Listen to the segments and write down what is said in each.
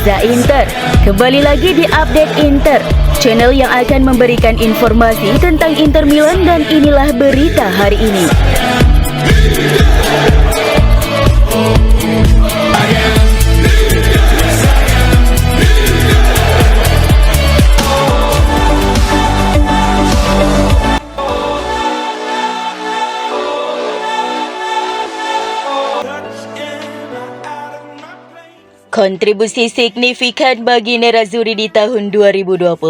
Reza Inter. Kembali lagi di Update Inter, channel yang akan memberikan informasi tentang Inter Milan, dan inilah berita hari ini. Kontribusi signifikan bagi Nerazzurri di tahun 2024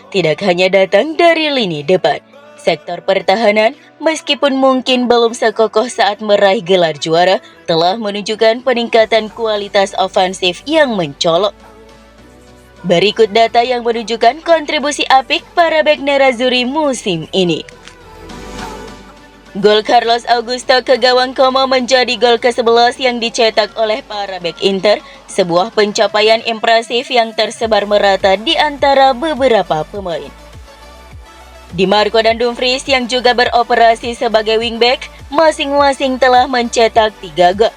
tidak hanya datang dari lini depan. Sektor pertahanan, meskipun mungkin belum sekokoh saat meraih gelar juara, telah menunjukkan peningkatan kualitas ofensif yang mencolok. Berikut data yang menunjukkan kontribusi apik para bek Nerazzurri musim ini. Gol Carlos Augusto ke gawang Como menjadi gol ke-11 yang dicetak oleh para bek Inter, sebuah pencapaian impresif yang tersebar merata di antara beberapa pemain. Di Marco dan Dumfries yang juga beroperasi sebagai wingback, masing-masing telah mencetak 3 gol.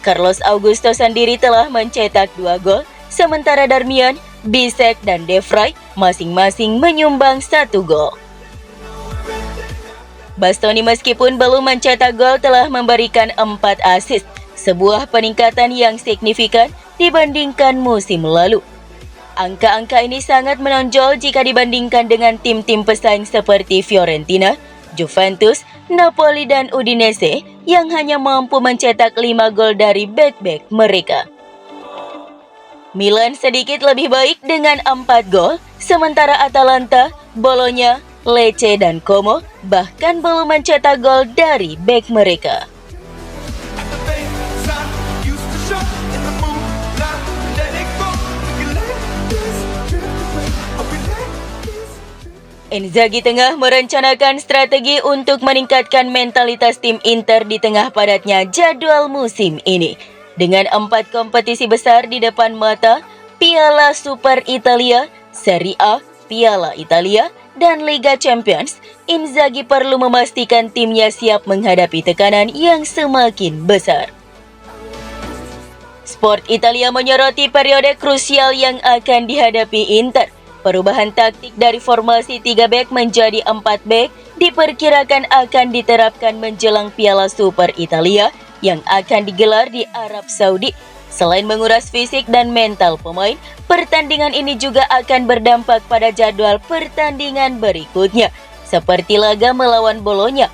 Carlos Augusto sendiri telah mencetak 2 gol, sementara Darmian, Bisek, dan De Vrij masing-masing menyumbang 1 gol. Bastoni meskipun belum mencetak gol telah memberikan 4 assist, sebuah peningkatan yang signifikan dibandingkan musim lalu. Angka-angka ini sangat menonjol jika dibandingkan dengan tim-tim pesaing seperti Fiorentina, Juventus, Napoli, dan Udinese yang hanya mampu mencetak 5 gol dari bek-bek mereka. Milan sedikit lebih baik dengan 4 gol, sementara Atalanta, Bologna, Lecce, dan Como bahkan belum mencetak gol dari bek mereka. Inzaghi tengah merencanakan strategi untuk meningkatkan mentalitas tim Inter di tengah padatnya jadwal musim ini. Dengan 4 kompetisi besar di depan mata, Piala Super Italia, Serie A, Piala Italia, dan Liga Champions, Inzaghi perlu memastikan timnya siap menghadapi tekanan yang semakin besar. Sport Italia menyoroti periode krusial yang akan dihadapi Inter. Perubahan taktik dari formasi 3 bek menjadi 4 bek diperkirakan akan diterapkan menjelang Piala Super Italia yang akan digelar di Arab Saudi. Selain menguras fisik dan mental pemain, pertandingan ini juga akan berdampak pada jadwal pertandingan berikutnya, seperti laga melawan Bologna.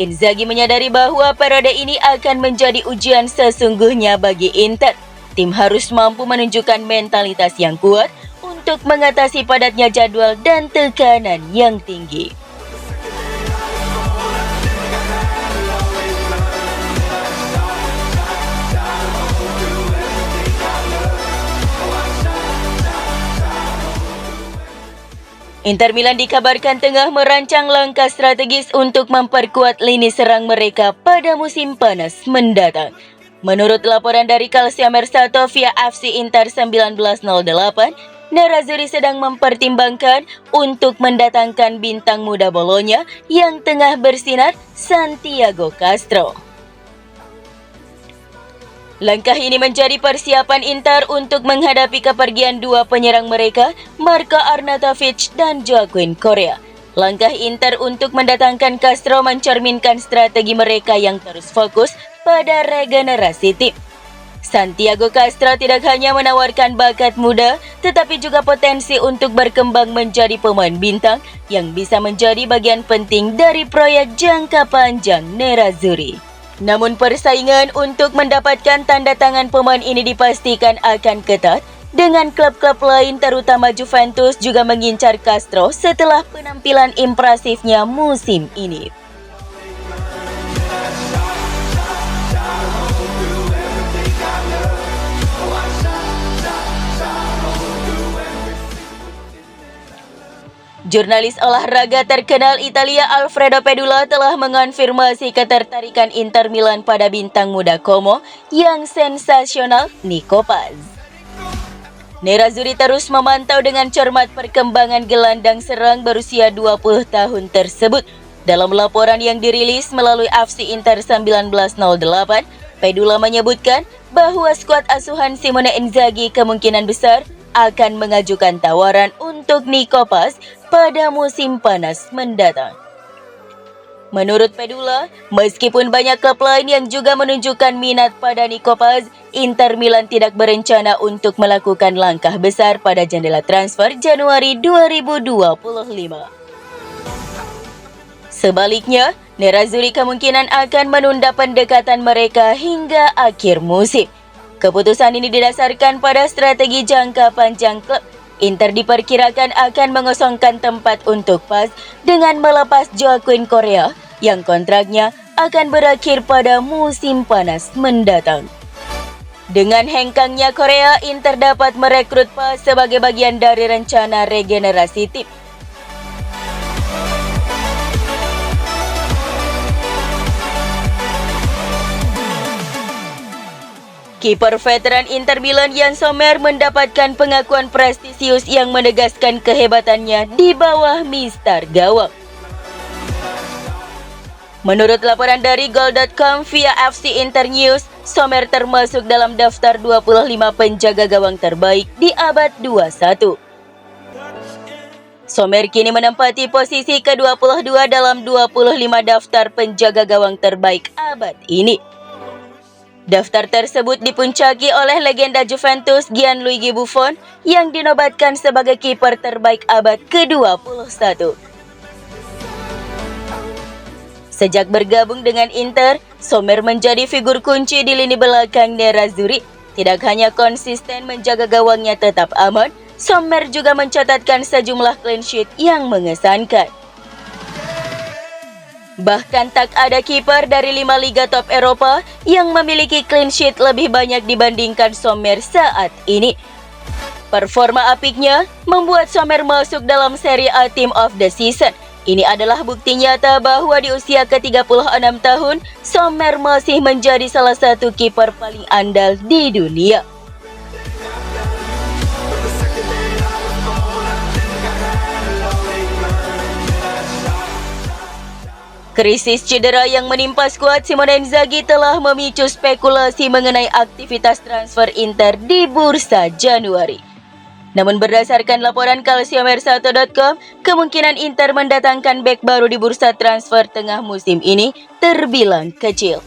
Inzaghi menyadari bahwa periode ini akan menjadi ujian sesungguhnya bagi Inter. Tim harus mampu menunjukkan mentalitas yang kuat untuk mengatasi padatnya jadwal dan tekanan yang tinggi. Inter Milan dikabarkan tengah merancang langkah strategis untuk memperkuat lini serang mereka pada musim panas mendatang. Menurut laporan dari Calciomercato via FC Inter 1908, Nerazzurri sedang mempertimbangkan untuk mendatangkan bintang muda Bologna yang tengah bersinar, Santiago Castro. Langkah ini menjadi persiapan Inter untuk menghadapi kepergian 2 penyerang mereka, Marko Arnautovic dan Joaquin Correa. Langkah Inter untuk mendatangkan Castro mencerminkan strategi mereka yang terus fokus pada regenerasi tim. Santiago Castro tidak hanya menawarkan bakat muda, tetapi juga potensi untuk berkembang menjadi pemain bintang yang bisa menjadi bagian penting dari proyek jangka panjang Nerazzurri. Namun persaingan untuk mendapatkan tanda tangan pemain ini dipastikan akan ketat, dengan klub-klub lain terutama Juventus juga mengincar Castro setelah penampilan impresifnya musim ini. Jurnalis olahraga terkenal Italia Alfredo Pedula telah mengonfirmasi ketertarikan Inter Milan pada bintang muda Como yang sensasional, Nico Paz. Nerazzurri terus memantau dengan cermat perkembangan gelandang serang berusia 20 tahun tersebut. Dalam laporan yang dirilis melalui FC Inter 1908, Pedula menyebutkan bahwa skuad asuhan Simone Inzaghi kemungkinan besar akan mengajukan tawaran untuk Nico Paz pada musim panas mendatang. Menurut Pedula, meskipun banyak klub lain yang juga menunjukkan minat pada Nico Paz, Inter Milan tidak berencana untuk melakukan langkah besar pada jendela transfer Januari 2025. Sebaliknya, Nerazzurri kemungkinan akan menunda pendekatan mereka hingga akhir musim. Keputusan ini didasarkan pada strategi jangka panjang klub. Inter diperkirakan akan mengosongkan tempat untuk Paz dengan melepas Joaquin Correa yang kontraknya akan berakhir pada musim panas mendatang. Dengan hengkangnya Correa, Inter dapat merekrut Paz sebagai bagian dari rencana regenerasi tim. Kiper veteran Inter Milan Yann Sommer mendapatkan pengakuan prestisius yang menegaskan kehebatannya di bawah mistar gawang. Menurut laporan dari Goal.com via FC Inter News, Sommer termasuk dalam daftar 25 penjaga gawang terbaik di abad 21. Sommer kini menempati posisi ke-22 dalam 25 daftar penjaga gawang terbaik abad ini. Daftar tersebut dipuncaki oleh legenda Juventus Gianluigi Buffon yang dinobatkan sebagai kiper terbaik abad ke-21. Sejak bergabung dengan Inter, Sommer menjadi figur kunci di lini belakang Nerazzurri. Tidak hanya konsisten menjaga gawangnya tetap aman, Sommer juga mencatatkan sejumlah clean sheet yang mengesankan. Bahkan tak ada kiper dari 5 liga top Eropa yang memiliki clean sheet lebih banyak dibandingkan Sommer saat ini. Performa apiknya membuat Sommer masuk dalam Serie A Team of the Season. Ini adalah bukti nyata bahwa di usia ke-36 tahun, Sommer masih menjadi salah satu kiper paling andal di dunia. Krisis cedera yang menimpa skuad Simone Inzaghi telah memicu spekulasi mengenai aktivitas transfer Inter di bursa Januari. Namun berdasarkan laporan Calciomercato.com, kemungkinan Inter mendatangkan bek baru di bursa transfer tengah musim ini terbilang kecil.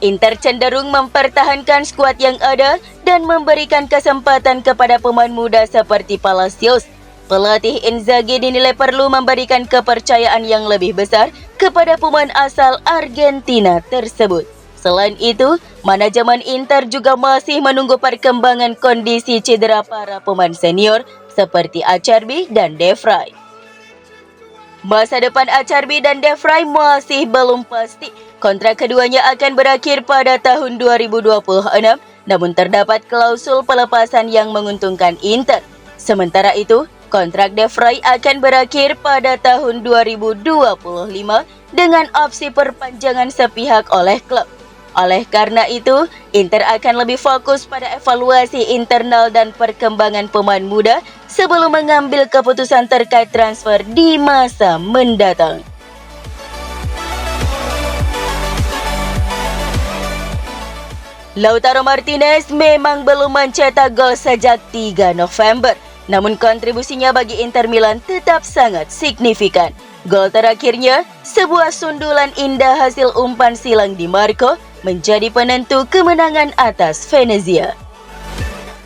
Inter cenderung mempertahankan skuad yang ada dan memberikan kesempatan kepada pemain muda seperti Palacios. Pelatih Inzaghi dinilai perlu memberikan kepercayaan yang lebih besar kepada pemain asal Argentina tersebut. Selain itu, manajemen Inter juga masih menunggu perkembangan kondisi cedera para pemain senior seperti Acerbi dan De Vrij. Masa depan Acerbi dan De Vrij masih belum pasti. Kontrak keduanya akan berakhir pada tahun 2026, namun terdapat klausul pelepasan yang menguntungkan Inter. Sementara itu, kontrak De Vrij akan berakhir pada tahun 2025 dengan opsi perpanjangan sepihak oleh klub. Oleh karena itu, Inter akan lebih fokus pada evaluasi internal dan perkembangan pemain muda sebelum mengambil keputusan terkait transfer di masa mendatang. Lautaro Martinez memang belum mencetak gol sejak 3 November. Namun kontribusinya bagi Inter Milan tetap sangat signifikan. Gol terakhirnya, sebuah sundulan indah hasil umpan silang Di Marco, menjadi penentu kemenangan atas Venezia.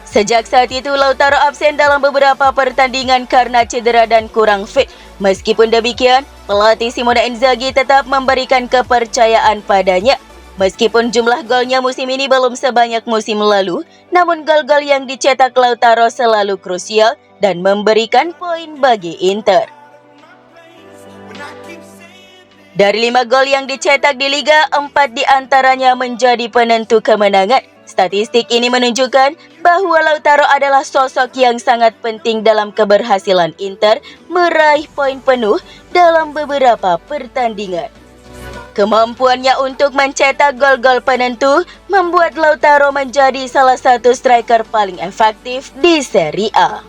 Sejak saat itu, Lautaro absen dalam beberapa pertandingan karena cedera dan kurang fit. Meskipun demikian, pelatih Simone Inzaghi tetap memberikan kepercayaan padanya. Meskipun jumlah golnya musim ini belum sebanyak musim lalu, namun gol-gol yang dicetak Lautaro selalu krusial dan memberikan poin bagi Inter. Dari 5 gol yang dicetak di Liga, 4 diantaranya menjadi penentu kemenangan. Statistik ini menunjukkan bahwa Lautaro adalah sosok yang sangat penting dalam keberhasilan Inter meraih poin penuh dalam beberapa pertandingan. Kemampuannya untuk mencetak gol-gol penentu membuat Lautaro menjadi salah satu striker paling efektif di Serie A.